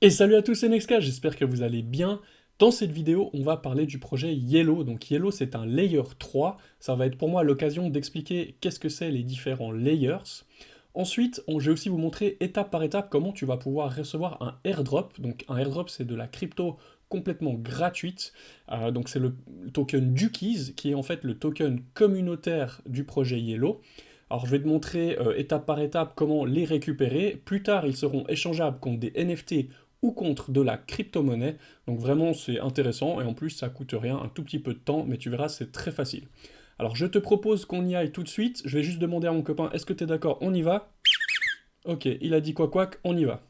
Et salut à tous, c'est Nexka, j'espère que vous allez bien. Dans cette vidéo, on va parler du projet Yellow. Donc Yellow, c'est un layer 3. Ça va être pour moi l'occasion d'expliquer qu'est-ce que c'est les différents layers. Ensuite, je vais aussi vous montrer étape par étape comment tu vas pouvoir recevoir un airdrop. Donc un airdrop, c'est de la crypto complètement gratuite. Donc c'est le token Dukies, qui est en fait le token communautaire du projet Yellow. Alors je vais te montrer étape par étape comment les récupérer. Plus tard, ils seront échangeables contre des NFT ou contre de la crypto-monnaie. Donc vraiment, c'est intéressant et en plus, ça coûte rien, un tout petit peu de temps, mais tu verras, c'est très facile. Alors je te propose qu'on y aille tout de suite. Je vais juste demander à mon copain, est-ce que tu es d'accord? On y va? Ok, il a dit quoi quoi, on y va.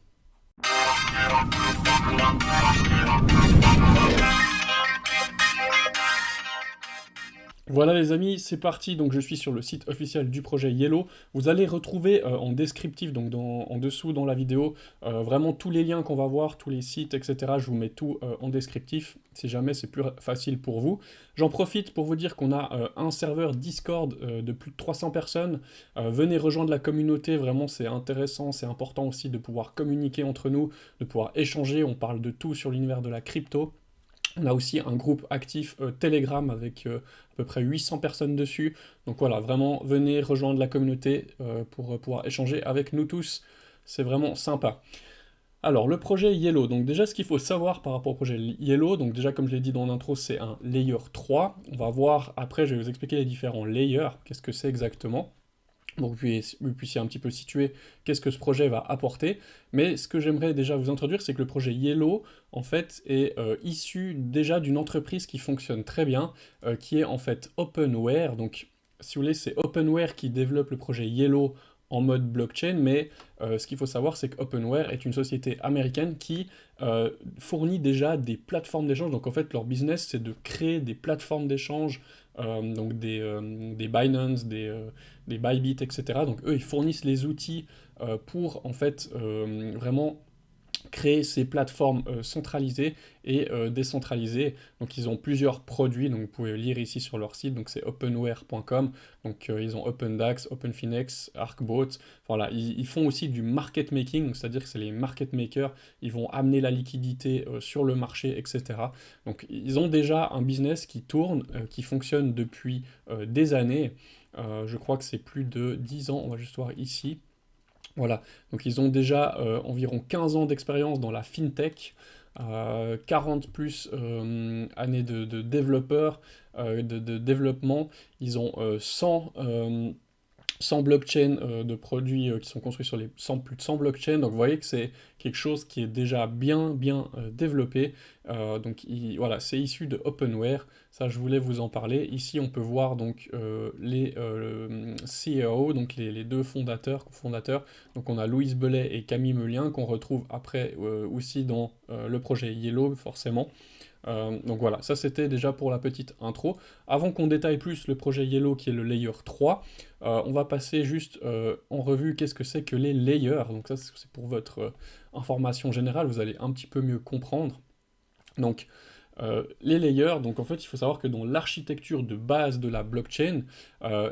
Voilà les amis, c'est parti, donc je suis sur le site officiel du projet Yellow. Vous allez retrouver en descriptif, donc en dessous dans la vidéo, vraiment tous les liens qu'on va voir, tous les sites, etc. Je vous mets tout en descriptif, si jamais c'est plus facile pour vous. J'en profite pour vous dire qu'on a un serveur Discord de plus de 300 personnes. Venez rejoindre la communauté, vraiment c'est intéressant, c'est important aussi de pouvoir communiquer entre nous, de pouvoir échanger, on parle de tout sur l'univers de la crypto. On a aussi un groupe actif Telegram avec à peu près 800 personnes dessus. Donc voilà, vraiment, venez rejoindre la communauté pour pouvoir échanger avec nous tous. C'est vraiment sympa. Alors, le projet Yellow. Donc déjà, ce qu'il faut savoir par rapport au projet Yellow, donc déjà, comme je l'ai dit dans l'intro, c'est un layer 3. On va voir, après, je vais vous expliquer les différents layers, qu'est-ce que c'est exactement pour que vous puissiez un petit peu situer qu'est-ce que ce projet va apporter. Mais ce que j'aimerais déjà vous introduire, c'est que le projet Yellow, en fait, est issu déjà d'une entreprise qui fonctionne très bien, qui est en fait Openware. Donc, si vous voulez, c'est Openware qui développe le projet Yellow en mode blockchain, mais ce qu'il faut savoir, c'est que Openware est une société américaine qui fournit déjà des plateformes d'échange. Donc en fait, leur business, c'est de créer des plateformes d'échange, donc des Binance, des Bybit, etc. Donc eux, ils fournissent les outils pour en fait vraiment créer ces plateformes centralisées et décentralisées. Donc ils ont plusieurs produits, donc vous pouvez lire ici sur leur site, donc c'est openware.com, donc ils ont OpenDAX, OpenFinex, ArcBot, voilà, ils font aussi du market making, c'est-à-dire que c'est les market makers, ils vont amener la liquidité sur le marché, etc. Donc ils ont déjà un business qui tourne, qui fonctionne depuis des années. Je crois que c'est plus de 10 ans, on va juste voir ici. Voilà, donc ils ont déjà environ 15 ans d'expérience dans la fintech, 40 plus années de développeurs, de développement. Ils ont 100 blockchains de produits qui sont construits sur les 100, plus de 100 blockchains. Donc vous voyez que c'est quelque chose qui est déjà bien développé. Donc voilà, c'est issu de Openware. Ça, je voulais vous en parler. Ici, on peut voir donc les CEO, donc les deux cofondateurs. Donc on a Louise Bellet et Camille Melien qu'on retrouve après aussi dans le projet Yellow, forcément. Donc voilà, ça c'était déjà pour la petite intro. Avant qu'on détaille plus le projet Yellow qui est le layer 3, on va passer juste en revue qu'est-ce que c'est que les layers. Donc ça c'est pour votre information générale, vous allez un petit peu mieux comprendre. Donc les layers, donc en fait il faut savoir que dans l'architecture de base de la blockchain,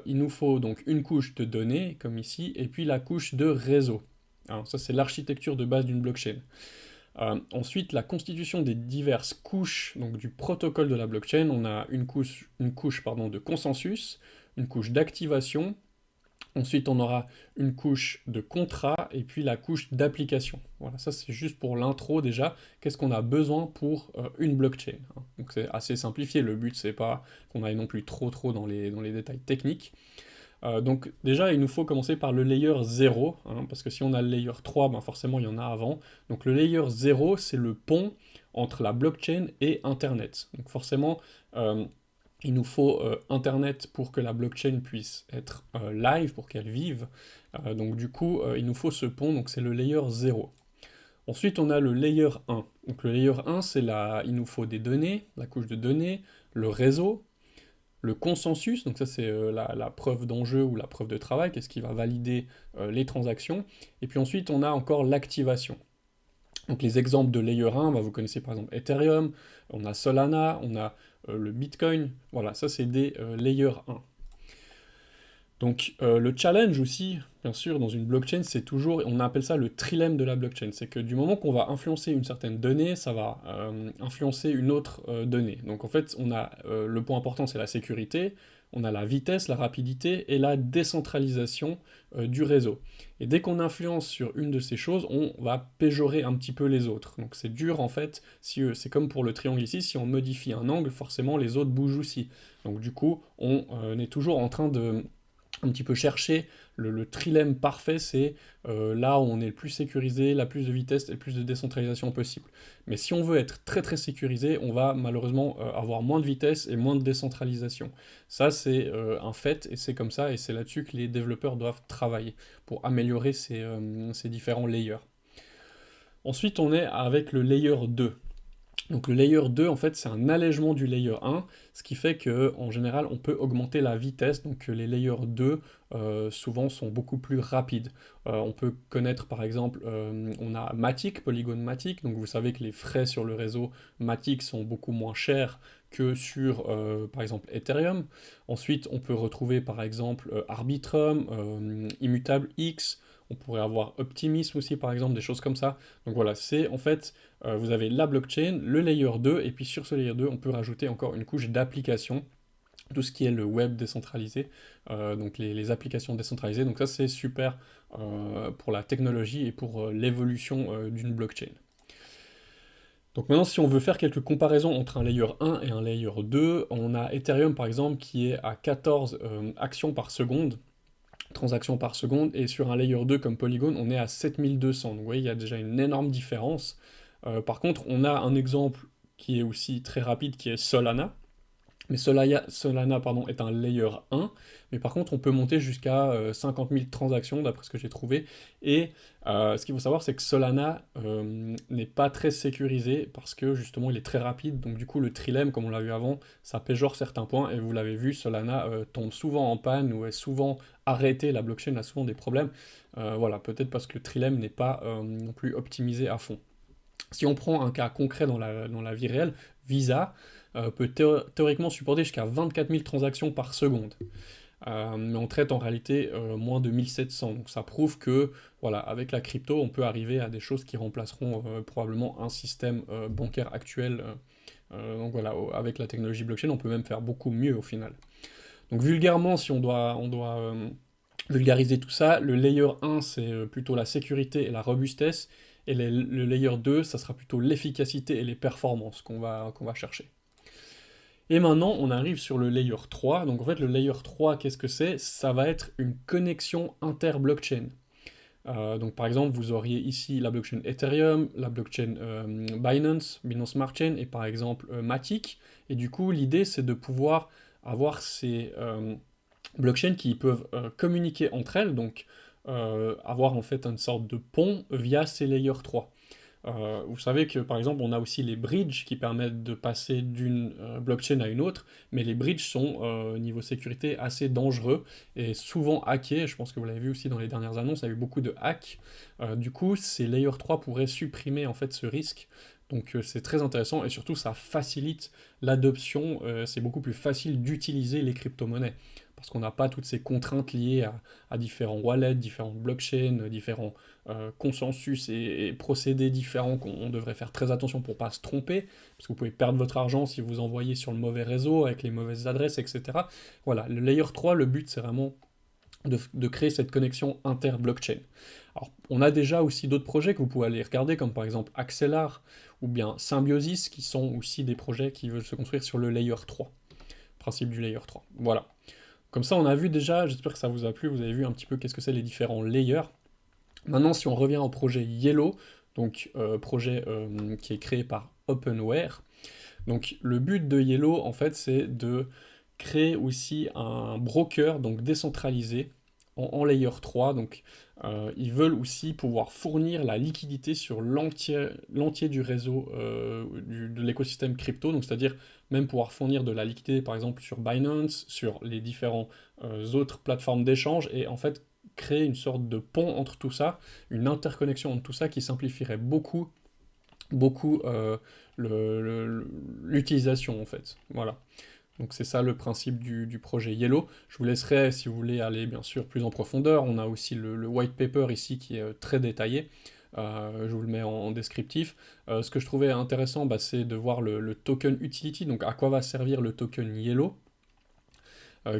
il nous faut donc une couche de données comme ici et puis la couche de réseau. Alors, ça c'est l'architecture de base d'une blockchain. Ensuite, la constitution des diverses couches donc du protocole de la blockchain, on a une couche pardon, de consensus, une couche d'activation, ensuite on aura une couche de contrat et puis la couche d'application. Voilà, ça c'est juste pour l'intro déjà, qu'est-ce qu'on a besoin pour une blockchain, hein. Donc c'est assez simplifié, le but c'est pas qu'on aille non plus trop dans les détails techniques. Donc déjà, il nous faut commencer par le layer 0, hein, parce que si on a le layer 3, ben forcément il y en a avant. Donc le layer 0, c'est le pont entre la blockchain et Internet. Donc forcément, il nous faut Internet pour que la blockchain puisse être live, pour qu'elle vive. Donc du coup, il nous faut ce pont, donc c'est le layer 0. Ensuite, on a le layer 1. Donc le layer 1, il nous faut des données, la couche de données, le réseau, le consensus, donc ça c'est la preuve d'enjeu ou la preuve de travail, qu'est-ce qui va valider les transactions. Et puis ensuite on a encore l'activation. Donc les exemples de Layer 1, bah, vous connaissez par exemple Ethereum, on a Solana, on a le Bitcoin, voilà, ça c'est des Layer 1. Donc le challenge aussi, bien sûr, dans une blockchain, c'est toujours, on appelle ça le trilemme de la blockchain, c'est que du moment qu'on va influencer une certaine donnée, ça va influencer une autre donnée. Donc en fait, on a le point important, c'est la sécurité, on a la vitesse, la rapidité et la décentralisation du réseau. Et dès qu'on influence sur une de ces choses, on va péjorer un petit peu les autres. Donc c'est dur en fait, si, c'est comme pour le triangle ici, si on modifie un angle, forcément les autres bougent aussi. Donc du coup, on est toujours en train de un petit peu chercher le trilemme parfait, c'est là où on est le plus sécurisé, la plus de vitesse et le plus de décentralisation possible. Mais si on veut être très très sécurisé, on va malheureusement avoir moins de vitesse et moins de décentralisation. Ça c'est un fait et c'est comme ça et c'est là-dessus que les développeurs doivent travailler pour améliorer ces différents layers. Ensuite on est avec le layer 2. Donc le layer 2, en fait, c'est un allègement du layer 1, ce qui fait que en général, on peut augmenter la vitesse. Donc les layers 2, souvent, sont beaucoup plus rapides. On peut connaître, par exemple, on a Matic, Polygon Matic. Donc vous savez que les frais sur le réseau Matic sont beaucoup moins chers que sur, par exemple, Ethereum. Ensuite, on peut retrouver, par exemple, Arbitrum, Immutable X. On pourrait avoir Optimism aussi, par exemple, des choses comme ça. Donc voilà, c'est en fait vous avez la blockchain, le layer 2, et puis sur ce layer 2, on peut rajouter encore une couche d'applications, tout ce qui est le web décentralisé, donc les applications décentralisées. Donc ça, c'est super pour la technologie et pour l'évolution d'une blockchain. Donc maintenant, si on veut faire quelques comparaisons entre un layer 1 et un layer 2, on a Ethereum par exemple qui est à 14 actions par seconde, transactions par seconde, et sur un layer 2 comme Polygon, on est à 7200. Donc vous voyez, il y a déjà une énorme différence. Par contre, on a un exemple qui est aussi très rapide, qui est Solana. Mais Solana pardon, est un layer 1, mais par contre on peut monter jusqu'à 50 000 transactions d'après ce que j'ai trouvé. Et ce qu'il faut savoir c'est que Solana n'est pas très sécurisé parce que justement il est très rapide, donc du coup le trilemme comme on l'a vu avant, ça péjore certains points, et vous l'avez vu, Solana tombe souvent en panne ou est souvent arrêté, la blockchain a souvent des problèmes. Voilà, peut-être parce que le trilemme n'est pas non plus optimisé à fond. Si on prend un cas concret dans la vie réelle, Visa peut théoriquement supporter jusqu'à 24 000 transactions par seconde. Mais on traite en réalité moins de 1700. Donc ça prouve que, voilà, avec la crypto, on peut arriver à des choses qui remplaceront probablement un système bancaire actuel. Donc voilà, avec la technologie blockchain, on peut même faire beaucoup mieux au final. Donc vulgairement, si on doit vulgariser tout ça, le layer 1, c'est plutôt la sécurité et la robustesse, et le layer 2, ça sera plutôt l'efficacité et les performances qu'on va chercher. Et maintenant, on arrive sur le layer 3. Donc en fait, le layer 3, qu'est-ce que c'est? Ça va être une connexion inter-blockchain. Donc par exemple, vous auriez ici la blockchain Ethereum, la blockchain Binance, Binance Smart Chain, et par exemple Matic. Et du coup, l'idée, c'est de pouvoir avoir ces blockchains qui peuvent communiquer entre elles, donc avoir en fait une sorte de pont via ces layer 3. Vous savez que par exemple on a aussi les bridges qui permettent de passer d'une blockchain à une autre, mais les bridges sont niveau sécurité assez dangereux et souvent hackés. Je pense que vous l'avez vu aussi dans les dernières annonces, il y a eu beaucoup de hacks. Du coup, ces layer 3 pourraient supprimer en fait ce risque. Donc c'est très intéressant et surtout ça facilite l'adoption, c'est beaucoup plus facile d'utiliser les crypto-monnaies parce qu'on n'a pas toutes ces contraintes liées à différents wallets, différentes blockchains, différents consensus et procédés différents qu'on devrait faire très attention pour ne pas se tromper, parce que vous pouvez perdre votre argent si vous envoyez sur le mauvais réseau, avec les mauvaises adresses, etc. Voilà, le layer 3, le but c'est vraiment de créer cette connexion inter-blockchain. Alors, on a déjà aussi d'autres projets que vous pouvez aller regarder, comme par exemple Axelar ou bien Symbiosis, qui sont aussi des projets qui veulent se construire sur le layer 3, principe du layer 3. Voilà. Comme ça, on a vu déjà, j'espère que ça vous a plu, vous avez vu un petit peu qu'est-ce que c'est les différents layers. Maintenant, si on revient au projet Yellow, donc projet qui est créé par Openware, donc le but de Yellow, en fait, c'est de créer aussi un broker, donc décentralisé, en layer 3. Donc ils veulent aussi pouvoir fournir la liquidité sur l'entier du réseau de l'écosystème crypto, donc c'est-à-dire même pouvoir fournir de la liquidité par exemple sur Binance, sur les différents autres plateformes d'échange, et en fait créer une sorte de pont entre tout ça, une interconnexion entre tout ça qui simplifierait beaucoup, beaucoup l'utilisation en fait. Voilà. Donc c'est ça le principe du projet Yellow. Je vous laisserai, si vous voulez aller bien sûr plus en profondeur, on a aussi le white paper ici qui est très détaillé. Je vous le mets en descriptif. Ce que je trouvais intéressant, bah, c'est de voir le token utility, donc à quoi va servir le token Yellow,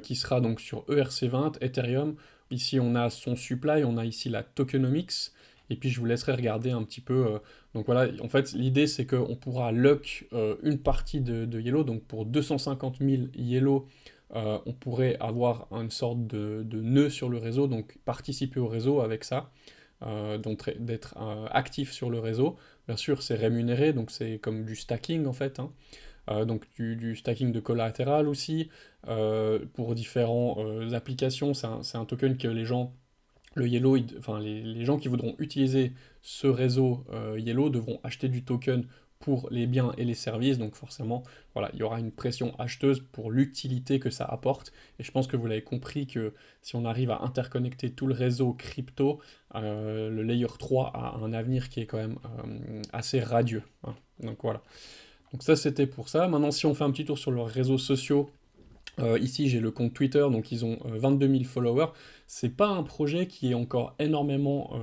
qui sera donc sur ERC20, Ethereum. Ici on a son supply, on a ici la tokenomics, et puis je vous laisserai regarder un petit peu. Donc voilà, en fait l'idée c'est qu'on pourra lock une partie de Yellow, donc pour 250 000 Yellow, on pourrait avoir une sorte de nœud sur le réseau, donc participer au réseau avec ça. Donc d'être actif sur le réseau. Bien sûr, c'est rémunéré, donc c'est comme du stacking en fait, hein. Donc du stacking de collatéral aussi, pour différentes applications, c'est un token que les gens, le Yellow, enfin les gens qui voudront utiliser ce réseau Yellow devront acheter du token pour les biens et les services, donc forcément, voilà, il y aura une pression acheteuse pour l'utilité que ça apporte, et je pense que vous l'avez compris que si on arrive à interconnecter tout le réseau crypto, le Layer 3 a un avenir qui est quand même assez radieux, hein. Donc voilà. Donc ça c'était pour ça. Maintenant si on fait un petit tour sur leurs réseaux sociaux, ici j'ai le compte Twitter, donc ils ont 22 000 followers. C'est pas un projet qui est encore énormément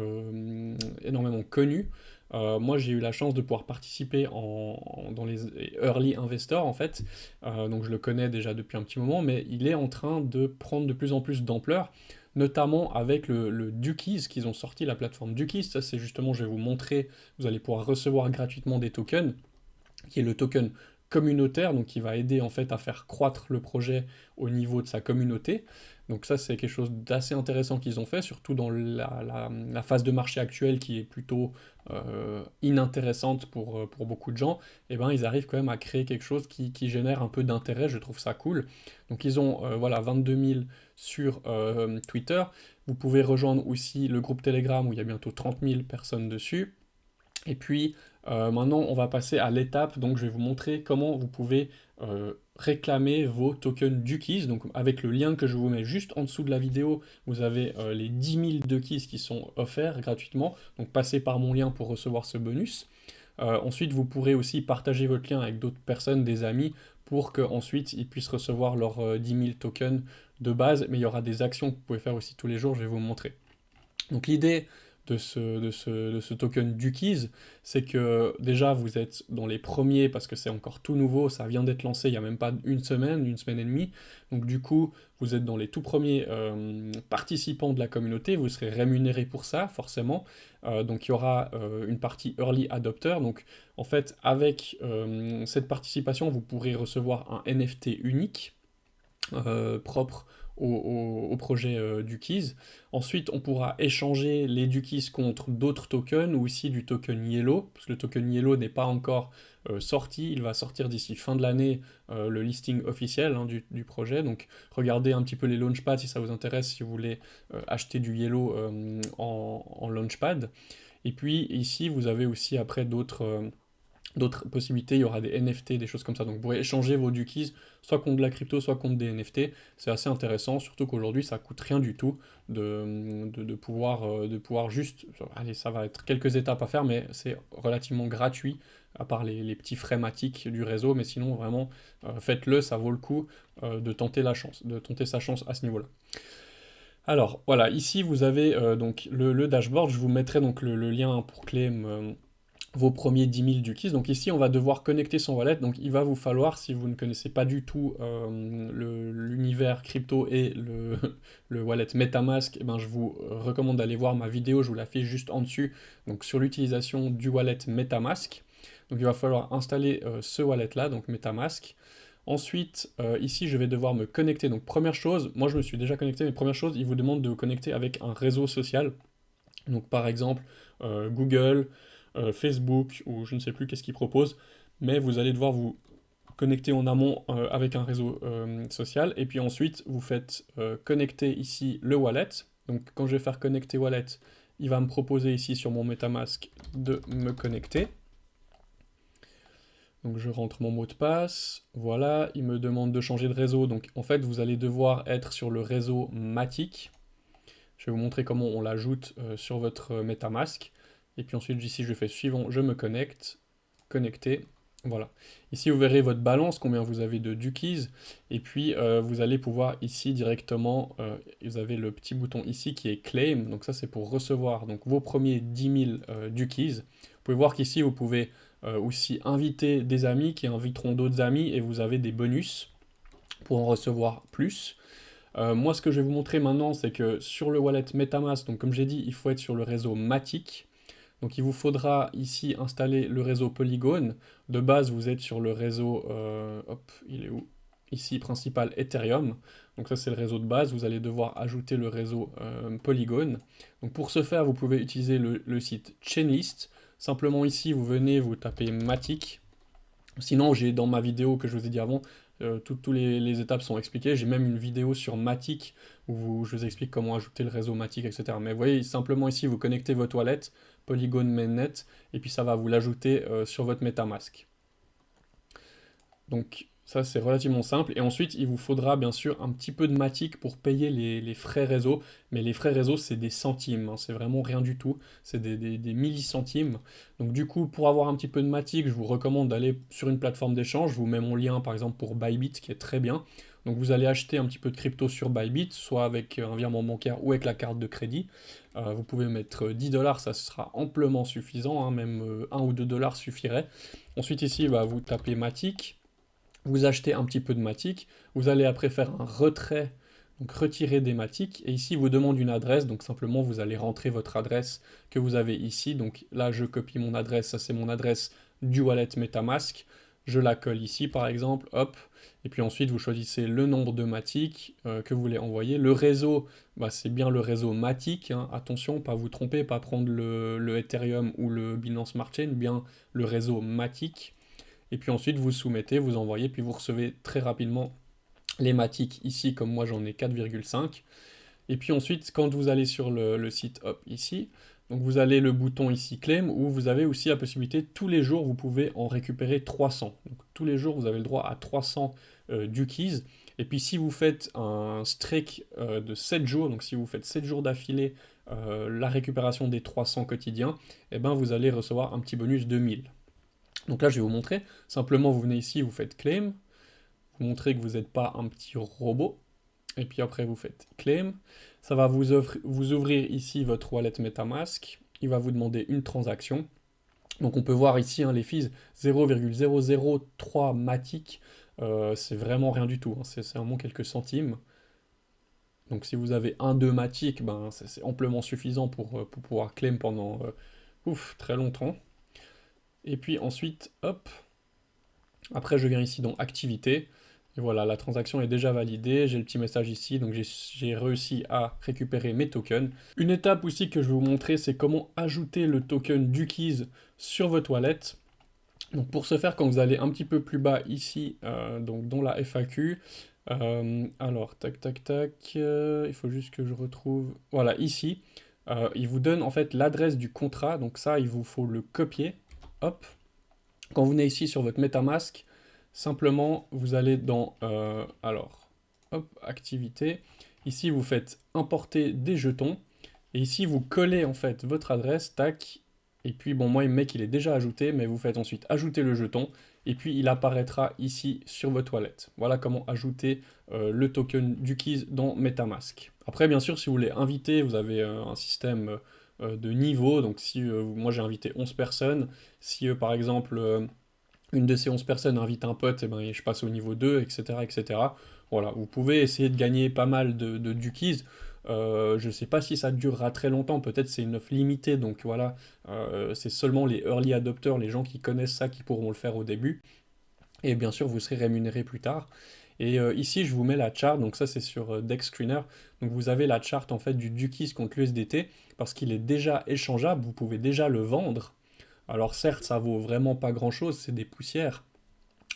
connu. Moi j'ai eu la chance de pouvoir participer dans les early investors en fait. Donc je le connais déjà depuis un petit moment, mais il est en train de prendre de plus en plus d'ampleur, notamment avec le Dukies qu'ils ont sorti, la plateforme Dukies. Ça c'est justement, je vais vous montrer, vous allez pouvoir recevoir gratuitement des tokens, qui est le token communautaire, donc qui va aider en fait à faire croître le projet au niveau de sa communauté. Donc ça c'est quelque chose d'assez intéressant qu'ils ont fait, surtout dans la phase de marché actuelle qui est plutôt inintéressante pour beaucoup de gens. Et ben ils arrivent quand même à créer quelque chose qui génère un peu d'intérêt, je trouve ça cool. Donc ils ont voilà 22 000 sur Twitter. Vous pouvez rejoindre aussi le groupe Telegram où il y a bientôt 30 000 personnes dessus. Et puis maintenant, on va passer à l'étape, donc je vais vous montrer comment vous pouvez réclamer vos tokens Dukies. Donc avec le lien que je vous mets juste en dessous de la vidéo, vous avez les 10 000 Dukies qui sont offerts gratuitement. Donc passez par mon lien pour recevoir ce bonus. Ensuite, vous pourrez aussi partager votre lien avec d'autres personnes, des amis, pour qu'ensuite ils puissent recevoir leurs 10 000 tokens de base. Mais il y aura des actions que vous pouvez faire aussi tous les jours, je vais vous montrer. Donc l'idée de ce token Dukies, c'est que déjà vous êtes dans les premiers, parce que c'est encore tout nouveau, ça vient d'être lancé il n'y a même pas une semaine et demie, donc du coup vous êtes dans les tout premiers participants de la communauté, vous serez rémunéré pour ça forcément. Donc il y aura une partie Early Adopter, donc en fait avec cette participation vous pourrez recevoir un NFT unique, propre au projet Dukies. Ensuite, on pourra échanger les Dukies contre d'autres tokens, ou aussi du token Yellow, parce que le token Yellow n'est pas encore sorti, il va sortir d'ici fin de l'année, le listing officiel hein, du projet, donc regardez un petit peu les launchpads si ça vous intéresse, si vous voulez acheter du Yellow en launchpad. Et puis ici, vous avez aussi après d'autres possibilités, il y aura des NFT, des choses comme ça. Donc vous pourrez échanger vos Dukies, soit contre de la crypto, soit contre des NFT. C'est assez intéressant, surtout qu'aujourd'hui ça coûte rien du tout de pouvoir juste... Allez, ça va être quelques étapes à faire, mais c'est relativement gratuit, à part les petits frématiques du réseau. Mais sinon, vraiment, faites-le, ça vaut le coup de tenter sa chance à ce niveau-là. Alors, voilà, ici vous avez donc le dashboard. Je vous mettrai donc le lien pour claim vos premiers 10 000 Dukies. Donc ici, on va devoir connecter son wallet. Donc il va vous falloir, si vous ne connaissez pas du tout l'univers crypto et le wallet MetaMask, eh ben, je vous recommande d'aller voir ma vidéo, je vous la fais juste en dessus, donc sur l'utilisation du wallet MetaMask. Donc il va falloir installer ce wallet-là, donc MetaMask. Ensuite, ici, je vais devoir me connecter. Donc première chose, moi je me suis déjà connecté, mais première chose, il vous demande de vous connecter avec un réseau social. Donc par exemple, Google, Facebook, ou je ne sais plus qu'est-ce qu'ils proposent, mais vous allez devoir vous connecter en amont avec un réseau social, et puis ensuite vous faites connecter ici le wallet. Donc quand je vais faire connecter wallet, il va me proposer ici sur mon MetaMask de me connecter. Donc je rentre mon mot de passe, voilà, il me demande de changer de réseau, donc en fait vous allez devoir être sur le réseau Matic. Je vais vous montrer comment on l'ajoute sur votre MetaMask. Et puis ensuite, ici, je fais suivant, je me connecte, connecter. Voilà. Ici, vous verrez votre balance, combien vous avez de Dukies, et puis vous allez pouvoir ici directement, vous avez le petit bouton ici qui est Claim, donc ça c'est pour recevoir donc, vos premiers 10 000 Dukies. Vous pouvez voir qu'ici, vous pouvez aussi inviter des amis qui inviteront d'autres amis, et vous avez des bonus pour en recevoir plus. Moi, ce que je vais vous montrer maintenant, c'est que sur le wallet MetaMask, donc comme j'ai dit, il faut être sur le réseau Matic. Donc il vous faudra ici installer le réseau Polygon. De base, vous êtes sur le réseau, hop, il est où? Ici, principal Ethereum. Donc ça, c'est le réseau de base. Vous allez devoir ajouter le réseau Polygon. Donc pour ce faire, vous pouvez utiliser le site Chainlist. Simplement ici, vous venez, vous tapez Matic. Sinon, j'ai dans ma vidéo que je vous ai dit avant, toutes les étapes sont expliquées. J'ai même une vidéo sur Matic où je vous explique comment ajouter le réseau Matic, etc. Mais vous voyez, simplement ici, vous connectez votre wallet, Polygon Mainnet, et puis ça va vous l'ajouter sur votre MetaMask. Donc ça, c'est relativement simple. Et ensuite, il vous faudra bien sûr un petit peu de Matic pour payer les frais réseau. Mais les frais réseau, c'est des centimes, hein, c'est vraiment rien du tout. C'est des millicentimes. Donc du coup, pour avoir un petit peu de Matic, je vous recommande d'aller sur une plateforme d'échange. Je vous mets mon lien, par exemple, pour Bybit, qui est très bien. Donc vous allez acheter un petit peu de crypto sur Bybit, soit avec un virement bancaire ou avec la carte de crédit. Vous pouvez mettre 10 $, ça sera amplement suffisant, hein, même 1 ou 2 $ suffirait. Ensuite ici, bah, vous tapez Matic. Vous achetez un petit peu de Matic, vous allez après faire un retrait, donc retirer des Matic, et ici vous demande une adresse, donc simplement vous allez rentrer votre adresse que vous avez ici, donc là je copie mon adresse, ça c'est mon adresse du wallet MetaMask, je la colle ici par exemple, hop, et puis ensuite vous choisissez le nombre de Matic que vous voulez envoyer, le réseau, bah, c'est bien le réseau Matic, hein. Attention, pas vous tromper, pas prendre le Ethereum ou le Binance Smart Chain, bien le réseau Matic. Et puis ensuite, vous soumettez, vous envoyez, puis vous recevez très rapidement les Matic ici, comme moi j'en ai 4,5. Et puis ensuite, quand vous allez sur le site, hop, ici, donc vous avez le bouton ici Claim, où vous avez aussi la possibilité, tous les jours, vous pouvez en récupérer 300. Donc tous les jours, vous avez le droit à 300 Dukies. Et puis si vous faites un streak de 7 jours, donc si vous faites 7 jours d'affilée, la récupération des 300 quotidiens, eh ben vous allez recevoir un petit bonus de 1000. Donc là, je vais vous montrer. Simplement, vous venez ici, vous faites claim. Vous montrez que vous n'êtes pas un petit robot. Et puis après, vous faites claim. Ça va vous ouvrir ici votre wallet MetaMask. Il va vous demander une transaction. Donc on peut voir ici hein, les fees 0,003 Matic. C'est vraiment rien du tout, hein. C'est vraiment quelques centimes. Donc si vous avez un 2 Matic, ben, c'est amplement suffisant pour pouvoir claim pendant très longtemps. Et puis ensuite, hop, après je viens ici dans activité, et voilà, la transaction est déjà validée, j'ai le petit message ici, donc j'ai réussi à récupérer mes tokens. Une étape aussi que je vais vous montrer, c'est comment ajouter le token Dukies sur votre wallet. Donc pour ce faire, quand vous allez un petit peu plus bas ici, donc dans la FAQ, alors tac tac tac, il faut juste que je retrouve, voilà ici, il vous donne en fait l'adresse du contrat, donc ça il vous faut le copier, hop. Quand vous venez ici sur votre MetaMask, simplement vous allez dans, alors, hop, activité, ici vous faites importer des jetons, et ici vous collez en fait votre adresse, tac, et puis bon moi il me met qu'il est déjà ajouté, mais vous faites ensuite ajouter le jeton, et puis il apparaîtra ici sur votre wallet. Voilà comment ajouter le token Dukies dans MetaMask. Après bien sûr si vous voulez inviter, vous avez un système de niveau, donc si moi j'ai invité 11 personnes, si par exemple une de ces 11 personnes invite un pote, et ben, je passe au niveau 2, etc., etc. Voilà, vous pouvez essayer de gagner pas mal de Dukies. Je ne sais pas si ça durera très longtemps, peut-être c'est une offre limitée, donc voilà, c'est seulement les early adopters, les gens qui connaissent ça, qui pourront le faire au début. Et bien sûr, vous serez rémunéré plus tard. Et ici, je vous mets la chart, donc ça c'est sur Dex Screener. Donc vous avez la chart en fait du Dukies contre l'USDT, parce qu'il est déjà échangeable, vous pouvez déjà le vendre. Alors certes, ça vaut vraiment pas grand-chose, c'est des poussières.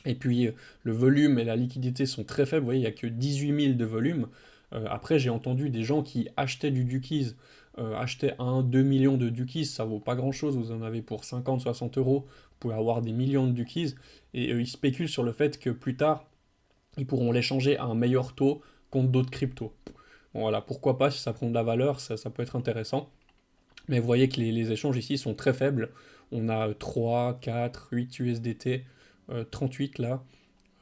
Et puis le volume et la liquidité sont très faibles, vous voyez, il n'y a que 18 000 de volume. Après, j'ai entendu des gens qui achetaient du Dukies, achetaient 1-2 millions de Dukies, ça vaut pas grand-chose, vous en avez pour 50-60 euros, vous pouvez avoir des millions de Dukies, et ils spéculent sur le fait que plus tard, ils pourront l'échanger à un meilleur taux contre d'autres cryptos. Bon voilà, pourquoi pas, si ça prend de la valeur, ça peut être intéressant. Mais vous voyez que les échanges ici sont très faibles. On a 3, 4, 8 USDT. 38 là.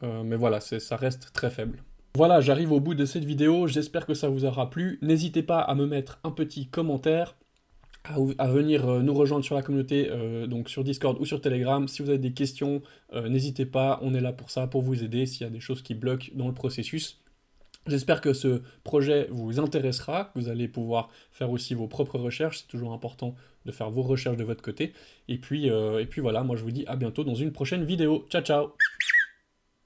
Mais voilà, ça reste très faible. Voilà, j'arrive au bout de cette vidéo, j'espère que ça vous aura plu. N'hésitez pas à me mettre un petit commentaire, à venir nous rejoindre sur la communauté, donc sur Discord ou sur Telegram. Si vous avez des questions, n'hésitez pas, on est là pour ça, pour vous aider s'il y a des choses qui bloquent dans le processus. J'espère que ce projet vous intéressera, vous allez pouvoir faire aussi vos propres recherches, c'est toujours important de faire vos recherches de votre côté. Et puis voilà, moi je vous dis à bientôt dans une prochaine vidéo. Ciao ciao!